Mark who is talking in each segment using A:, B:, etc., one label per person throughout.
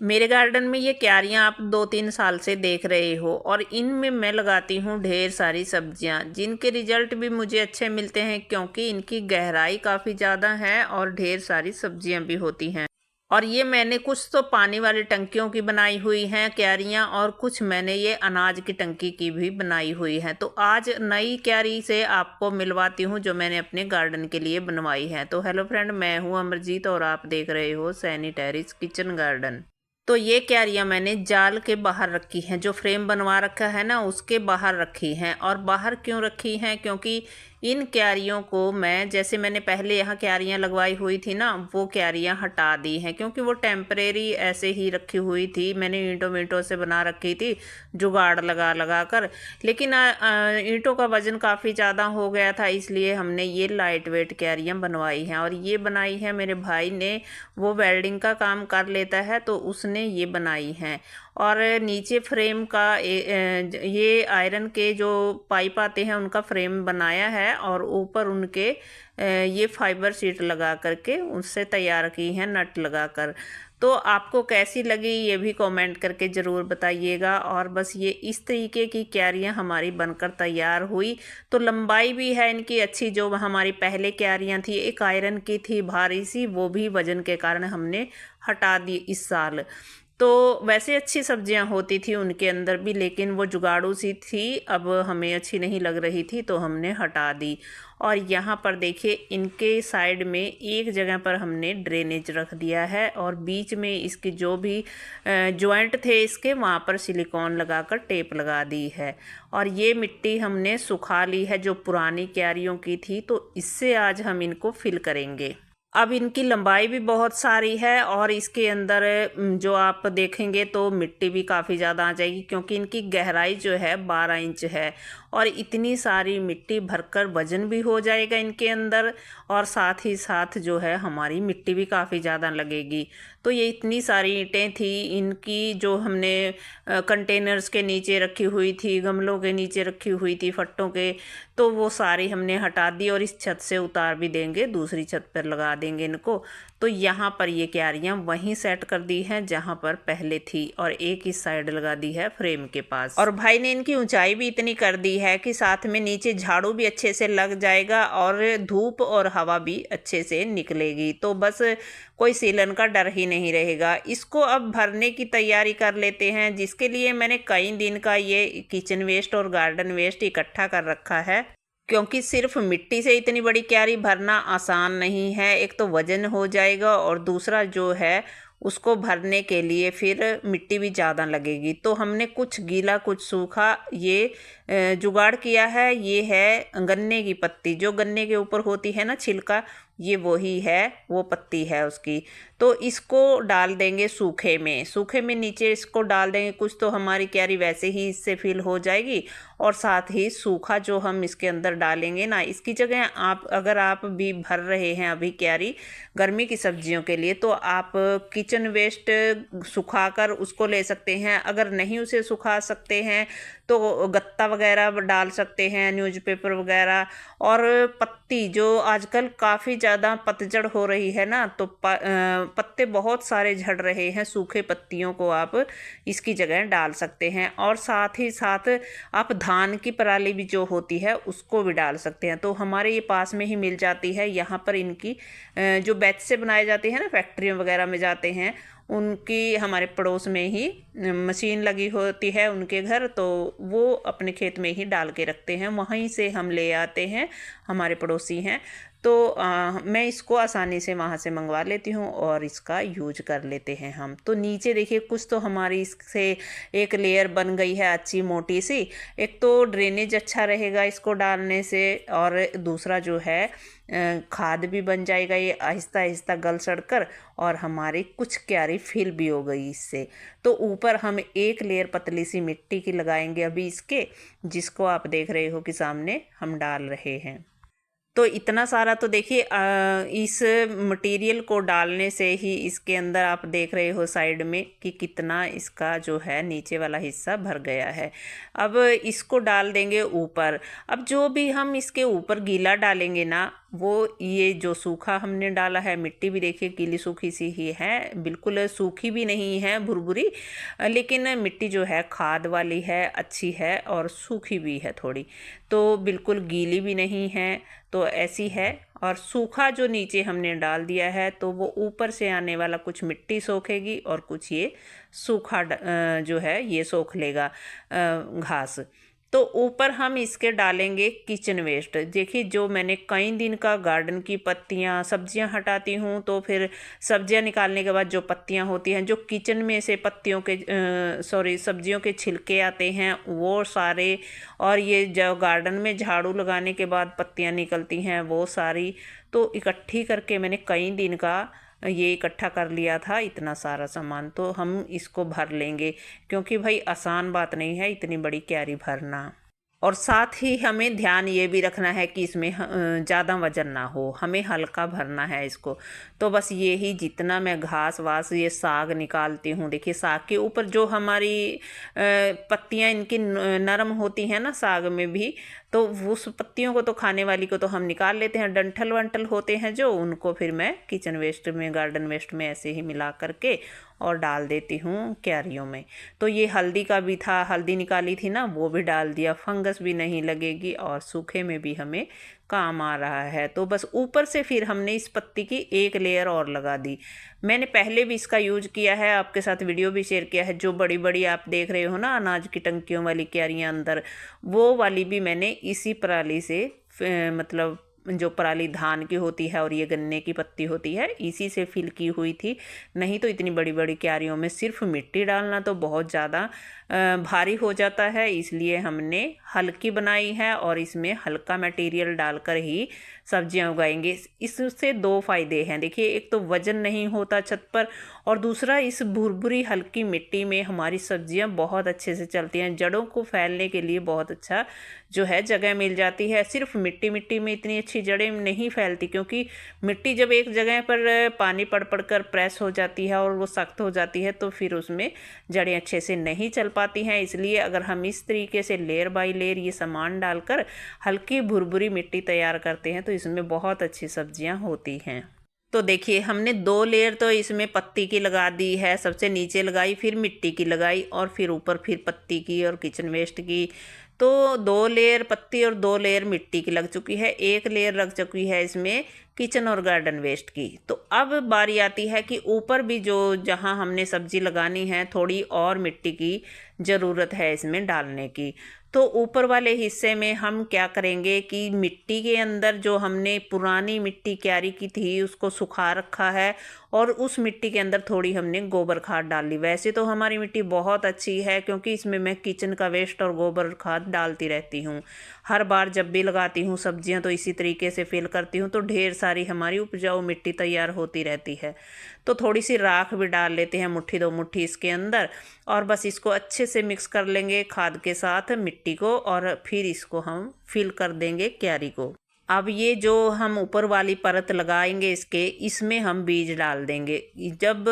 A: मेरे गार्डन में ये क्यारियाँ आप 2-3 साल से देख रहे हो और इनमें मैं लगाती हूँ ढेर सारी सब्जियाँ, जिनके रिजल्ट भी मुझे अच्छे मिलते हैं क्योंकि इनकी गहराई काफ़ी ज़्यादा है और ढेर सारी सब्जियाँ भी होती हैं। और ये मैंने कुछ तो पानी वाली टंकियों की बनाई हुई हैं क्यारियाँ, और कुछ मैंने ये अनाज की टंकी की भी बनाई हुई है। तो आज नई क्यारी से आपको मिलवाती हूँ जो मैंने अपने गार्डन के लिए बनवाई है। तो हेलो फ्रेंड, मैं हूँ अमरजीत और आप देख रहे हो सैनी टेरेस किचन गार्डन। तो ये क्यारियाँ मैंने जाल के बाहर रखी हैं, जो फ्रेम बनवा रखा है ना उसके बाहर रखी हैं। और बाहर क्यों रखी हैं, क्योंकि इन क्यारियों को मैं, जैसे मैंने पहले यहाँ क्यारियाँ लगवाई हुई थी ना, वो क्यारियाँ हटा दी हैं क्योंकि वो टेम्परेरी ऐसे ही रखी हुई थी। मैंने ईंटों वींटों से बना रखी थी जुगाड़ लगा लगा कर, लेकिन ईंटों का वज़न काफ़ी ज़्यादा हो गया था, इसलिए हमने ये लाइट वेट क्यारियाँ बनवाई हैं। और ये बनाई है मेरे भाई ने, वो वेल्डिंग का काम कर लेता है तो उसने ये बनाई हैं। और नीचे फ्रेम का ये आयरन के जो पाइप आते हैं उनका फ्रेम बनाया है, और ऊपर उनके ये फाइबर शीट लगा करके उससे तैयार की है नट लगा कर। तो आपको कैसी लगी ये भी कमेंट करके ज़रूर बताइएगा। और बस ये इस तरीके की क्यारियाँ हमारी बनकर तैयार हुई। तो लंबाई भी है इनकी अच्छी। जो हमारी पहले क्यारियाँ थी, एक आयरन की थी भारी सी, वो भी वजन के कारण हमने हटा दी इस साल। तो वैसे अच्छी सब्जियां होती थी उनके अंदर भी, लेकिन वो जुगाड़ू सी थी, अब हमें अच्छी नहीं लग रही थी तो हमने हटा दी। और यहाँ पर देखिए इनके साइड में एक जगह पर हमने ड्रेनेज रख दिया है, और बीच में इसकी जो भी जॉइंट थे इसके, वहाँ पर सिलिकॉन लगाकर टेप लगा दी है। और ये मिट्टी हमने सुखा ली है जो पुरानी क्यारियों की थी, तो इससे आज हम इनको फिल करेंगे। अब इनकी लंबाई भी बहुत सारी है, और इसके अंदर जो आप देखेंगे तो मिट्टी भी काफ़ी ज़्यादा आ जाएगी क्योंकि इनकी गहराई जो है 12 इंच है। और इतनी सारी मिट्टी भरकर वजन भी हो जाएगा इनके अंदर, और साथ ही साथ जो है हमारी मिट्टी भी काफ़ी ज़्यादा लगेगी। तो ये इतनी सारी ईंटें थी इनकी, जो हमने कंटेनर्स के नीचे रखी हुई थी, गमलों के नीचे रखी हुई थी, फट्टों के, तो वो सारी हमने हटा दी और इस छत से उतार भी देंगे, दूसरी छत पर लगा देंगे इनको। तो यहाँ पर ये क्यारियाँ वहीं सेट कर दी हैं जहाँ पर पहले थी, और एक इस साइड लगा दी है फ्रेम के पास। और भाई ने इनकी ऊंचाई भी इतनी कर दी है कि साथ में नीचे झाड़ू भी अच्छे से लग जाएगा और धूप और हवा भी अच्छे से निकलेगी। तो बस कोई सीलन का डर ही नहीं रहेगा। इसको अब भरने की तैयारी कर लेते हैं, जिसके लिए मैंने कई दिन का ये किचन वेस्ट और गार्डन वेस्ट इकट्ठा कर रखा है, क्योंकि सिर्फ मिट्टी से इतनी बड़ी क्यारी भरना आसान नहीं है। एक तो वजन हो जाएगा, और दूसरा जो है उसको भरने के लिए फिर मिट्टी भी ज़्यादा लगेगी। तो हमने कुछ गीला कुछ सूखा ये जुगाड़ किया है। ये है गन्ने की पत्ती, जो गन्ने के ऊपर होती है ना छिलका, ये वही है, वो पत्ती है उसकी। तो इसको डाल देंगे सूखे में, सूखे में नीचे इसको डाल देंगे। कुछ तो हमारी क्यारी वैसे ही इससे फिल हो जाएगी, और साथ ही सूखा जो हम इसके अंदर डालेंगे ना, इसकी जगह आप, अगर आप भी भर रहे हैं अभी क्यारी गर्मी की सब्जियों के लिए, तो आप किचन वेस्ट सुखाकर उसको ले सकते हैं। अगर नहीं उसे सुखा सकते हैं तो गत्ता वगैरह डाल सकते हैं, न्यूज़पेपर वगैरह। और पत्ती जो आजकल काफ़ी ज़्यादा पतझड़ हो रही है ना, तो पत्ते बहुत सारे झड़ रहे हैं, सूखे पत्तियों को आप इसकी जगह डाल सकते हैं। और साथ ही साथ आप धान की पराली भी जो होती है उसको भी डाल सकते हैं। तो हमारे ये पास में ही मिल जाती है। यहाँ पर इनकी जो बैच से बनाए जाते हैं ना, फैक्ट्रियों वगैरह में जाते हैं, उनकी हमारे पड़ोस में ही मशीन लगी होती है उनके घर, तो वो अपने खेत में ही डाल के रखते हैं, वहीं से हम ले आते हैं, हमारे पड़ोसी हैं। तो मैं इसको आसानी से वहाँ से मंगवा लेती हूँ और इसका यूज कर लेते हैं हम। तो नीचे देखिए कुछ तो हमारी इससे एक लेयर बन गई है अच्छी मोटी सी। एक तो ड्रेनेज अच्छा रहेगा इसको डालने से, और दूसरा जो है खाद भी बन जाएगा ये आहिस्ता आहिस्ता गल सड़ कर, और हमारी कुछ क्यारी फिल भी हो गई इससे। तो ऊपर हम एक लेयर पतली सी मिट्टी की लगाएंगे अभी इसके, जिसको आप देख रहे हो कि सामने हम डाल रहे हैं। तो इतना सारा तो देखिए इस मटेरियल को डालने से ही इसके अंदर आप देख रहे हो साइड में कि कितना इसका जो है नीचे वाला हिस्सा भर गया है। अब इसको डाल देंगे ऊपर। अब जो भी हम इसके ऊपर गीला डालेंगे ना, वो ये जो सूखा हमने डाला है, मिट्टी भी देखिए गीली सूखी सी ही है, बिल्कुल सूखी भी नहीं है भुरभुरी, लेकिन मिट्टी जो है खाद वाली है, अच्छी है और सूखी भी है थोड़ी, तो बिल्कुल गीली भी नहीं है, तो ऐसी है। और सूखा जो नीचे हमने डाल दिया है तो वो ऊपर से आने वाला कुछ मिट्टी सोखेगी और कुछ ये सूखा जो है ये सोख लेगा घास। तो ऊपर हम इसके डालेंगे किचन वेस्ट। देखिए जो मैंने कई दिन का गार्डन की पत्तियां सब्जियां हटाती हूँ, तो फिर सब्जियां निकालने के बाद जो पत्तियां होती हैं, जो किचन में से पत्तियों के सब्जियों के छिलके आते हैं वो सारे, और ये जो गार्डन में झाड़ू लगाने के बाद पत्तियां निकलती हैं वो सारी, तो इकट्ठी करके मैंने कई दिन का ये इकट्ठा कर लिया था इतना सारा सामान। तो हम इसको भर लेंगे, क्योंकि भाई आसान बात नहीं है इतनी बड़ी क्यारी भरना। और साथ ही हमें ध्यान ये भी रखना है कि इसमें ज़्यादा वजन ना हो, हमें हल्का भरना है इसको। तो बस ये ही, जितना मैं घास वास ये साग निकालती हूँ, देखिए साग के ऊपर जो हमारी पत्तियाँ इनकी नरम होती हैं ना साग में भी, तो उस पत्तियों को तो खाने वाली को तो हम निकाल लेते हैं, डंठल वंठल होते हैं जो, उनको फिर मैं किचन वेस्ट में गार्डन वेस्ट में ऐसे ही मिला करके और डाल देती हूँ क्यारियों में। तो ये हल्दी का भी था, हल्दी निकाली थी ना, वो भी डाल दिया, फंगस भी नहीं लगेगी और सूखे में भी हमें काम आ रहा है। तो बस ऊपर से फिर हमने इस पत्ती की एक लेयर और लगा दी। मैंने पहले भी इसका यूज किया है, आपके साथ वीडियो भी शेयर किया है, जो बड़ी बड़ी आप देख रहे हो ना अनाज की टंकियों वाली क्यारियाँ अंदर, वो वाली भी मैंने इसी पराली से मतलब जो पराली धान की होती है और ये गन्ने की पत्ती होती है, इसी से फिल की हुई थी। नहीं तो इतनी बड़ी बड़ी क्यारियों में सिर्फ मिट्टी डालना तो बहुत ज़्यादा भारी हो जाता है, इसलिए हमने हल्की बनाई है और इसमें हल्का मटेरियल डालकर ही सब्जियां उगाएंगे। इससे दो फायदे हैं, देखिए एक तो वजन नहीं होता छत पर, और दूसरा इस भुरभुरी हल्की मिट्टी में हमारी सब्जियां बहुत अच्छे से चलती हैं, जड़ों को फैलने के लिए बहुत अच्छा जो है जगह मिल जाती है। सिर्फ मिट्टी मिट्टी में इतनी अच्छी जड़ें नहीं फैलती, क्योंकि मिट्टी जब एक जगह पर पानी पड़ पड़ कर प्रेस हो जाती है और वो सख्त हो जाती है, तो फिर उसमें जड़ें अच्छे से नहीं चल पाती हैं। इसलिए अगर हम इस तरीके से लेयर बाय लेयर ये सामान डालकर हल्की भुरभुरी मिट्टी तैयार करते हैं तो इसमें बहुत अच्छी सब्जियां होती हैं। तो देखिए हमने 2 लेयर तो इसमें पत्ती की लगा दी है, सबसे नीचे लगाई, फिर मिट्टी की लगाई और फिर ऊपर फिर पत्ती की और किचन वेस्ट की। तो 2 लेयर पत्ती और 2 लेयर मिट्टी की लग चुकी है, 1 लेयर लग चुकी है इसमें किचन और गार्डन वेस्ट की। तो अब बारी आती है कि ऊपर भी जो जहाँ हमने सब्जी लगानी है थोड़ी और मिट्टी की ज़रूरत है इसमें डालने की। तो ऊपर वाले हिस्से में हम क्या करेंगे कि मिट्टी के अंदर जो हमने पुरानी मिट्टी क्यारी की थी उसको सुखा रखा है, और उस मिट्टी के अंदर थोड़ी हमने गोबर खाद डाल ली। वैसे तो हमारी मिट्टी बहुत अच्छी है, क्योंकि इसमें मैं किचन का वेस्ट और गोबर खाद डालती रहती हूँ। हर बार जब भी लगाती हूँ सब्जियाँ तो इसी तरीके से फिल करती हूँ, तो ढेर सारी हमारी उपजाऊ मिट्टी तैयार होती रहती है। तो थोड़ी सी राख भी डाल लेते हैं, मुट्ठी 2 मुट्ठी इसके अंदर, और बस इसको अच्छे से मिक्स कर लेंगे खाद के साथ मिट्टी को, और फिर इसको हम फिल कर देंगे क्यारी को। अब ये जो हम ऊपर वाली परत लगाएंगे इसके, इसमें हम बीज डाल देंगे। जब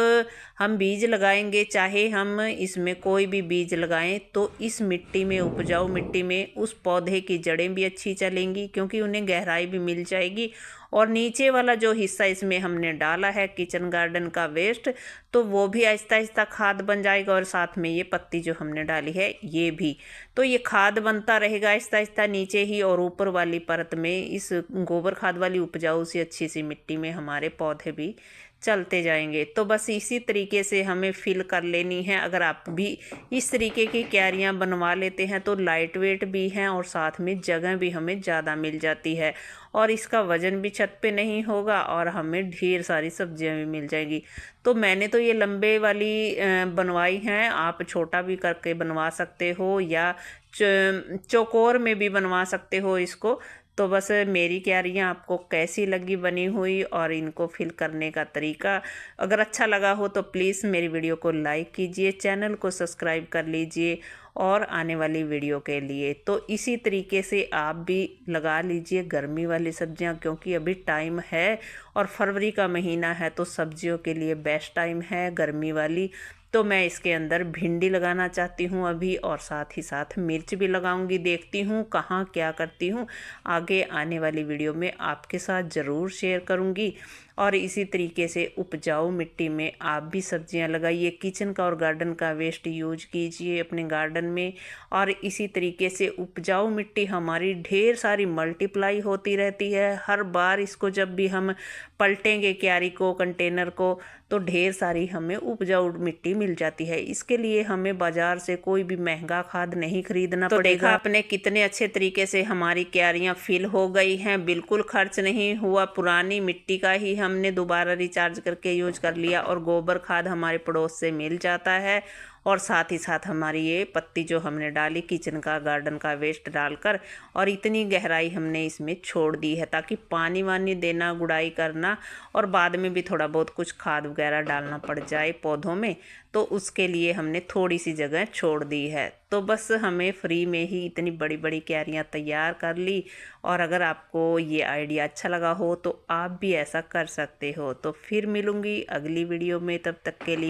A: हम बीज लगाएंगे, चाहे हम इसमें कोई भी बीज लगाएं, तो इस मिट्टी में, उपजाऊ मिट्टी में, उस पौधे की जड़ें भी अच्छी चलेंगी, क्योंकि उन्हें गहराई भी मिल जाएगी। और नीचे वाला जो हिस्सा इसमें हमने डाला है किचन गार्डन का वेस्ट, तो वो भी आहिस्ता आहिस्ता खाद बन जाएगा, और साथ में ये पत्ती जो हमने डाली है ये भी, तो ये खाद बनता रहेगा आहिस्ता आहिस्ता नीचे ही, और ऊपर वाली परत में इस गोबर खाद वाली उपजाऊ सी अच्छी सी मिट्टी में हमारे पौधे भी चलते जाएंगे। तो बस इसी तरीके से हमें फिल कर लेनी है। अगर आप भी इस तरीके की क्यारियां बनवा लेते हैं तो लाइट वेट भी हैं, और साथ में जगह भी हमें ज़्यादा मिल जाती है, और इसका वज़न भी छत पे नहीं होगा, और हमें ढेर सारी सब्जियां भी मिल जाएंगी। तो मैंने तो ये लंबे वाली बनवाई हैं, आप छोटा भी करके बनवा सकते हो, या चौकोर में भी बनवा सकते हो इसको। तो बस मेरी क्यारियाँ आपको कैसी लगी बनी हुई, और इनको फिल करने का तरीका अगर अच्छा लगा हो तो प्लीज़ मेरी वीडियो को लाइक कीजिए, चैनल को सब्सक्राइब कर लीजिए, और आने वाली वीडियो के लिए तो इसी तरीके से आप भी लगा लीजिए गर्मी वाली सब्जियां, क्योंकि अभी टाइम है और फरवरी का महीना है, तो सब्जियों के लिए बेस्ट टाइम है गर्मी वाली। तो मैं इसके अंदर भिंडी लगाना चाहती हूँ अभी, और साथ ही साथ मिर्च भी लगाऊंगी। देखती हूँ कहाँ क्या करती हूँ, आगे आने वाली वीडियो में आपके साथ ज़रूर शेयर करूँगी। और इसी तरीके से उपजाऊ मिट्टी में आप भी सब्जियां लगाइए, किचन का और गार्डन का वेस्ट यूज कीजिए अपने गार्डन में। और इसी तरीके से उपजाऊ मिट्टी हमारी ढेर सारी मल्टीप्लाई होती रहती है। हर बार इसको जब भी हम पलटेंगे क्यारी को, कंटेनर को, तो ढेर सारी हमें उपजाऊ मिट्टी मिल जाती है। इसके लिए हमें बाजार से कोई भी महंगा खाद नहीं खरीदना पड़ेगा। देखा आपने कितने अच्छे तरीके से हमारी क्यारियां फिल हो गई हैं, बिल्कुल खर्च नहीं हुआ। पुरानी मिट्टी का ही हमने दोबारा रिचार्ज करके यूज कर लिया, और गोबर खाद हमारे पड़ोस से मिल जाता है। और साथ ही साथ हमारी ये पत्ती जो हमने डाली किचन का, गार्डन का वेस्ट डालकर, और इतनी गहराई हमने इसमें छोड़ दी है ताकि पानी वानी देना, गुड़ाई करना और बाद में भी थोड़ा बहुत कुछ खाद वगैरह डालना पड़ जाए पौधों में, तो उसके लिए हमने थोड़ी सी जगह छोड़ दी है। तो बस हमें फ्री में ही इतनी बड़ी बड़ी क्यारियाँ तैयार कर ली। और अगर आपको ये आइडिया अच्छा लगा हो तो आप भी ऐसा कर सकते हो। तो फिर मिलूँगी अगली वीडियो में, तब तक के लिए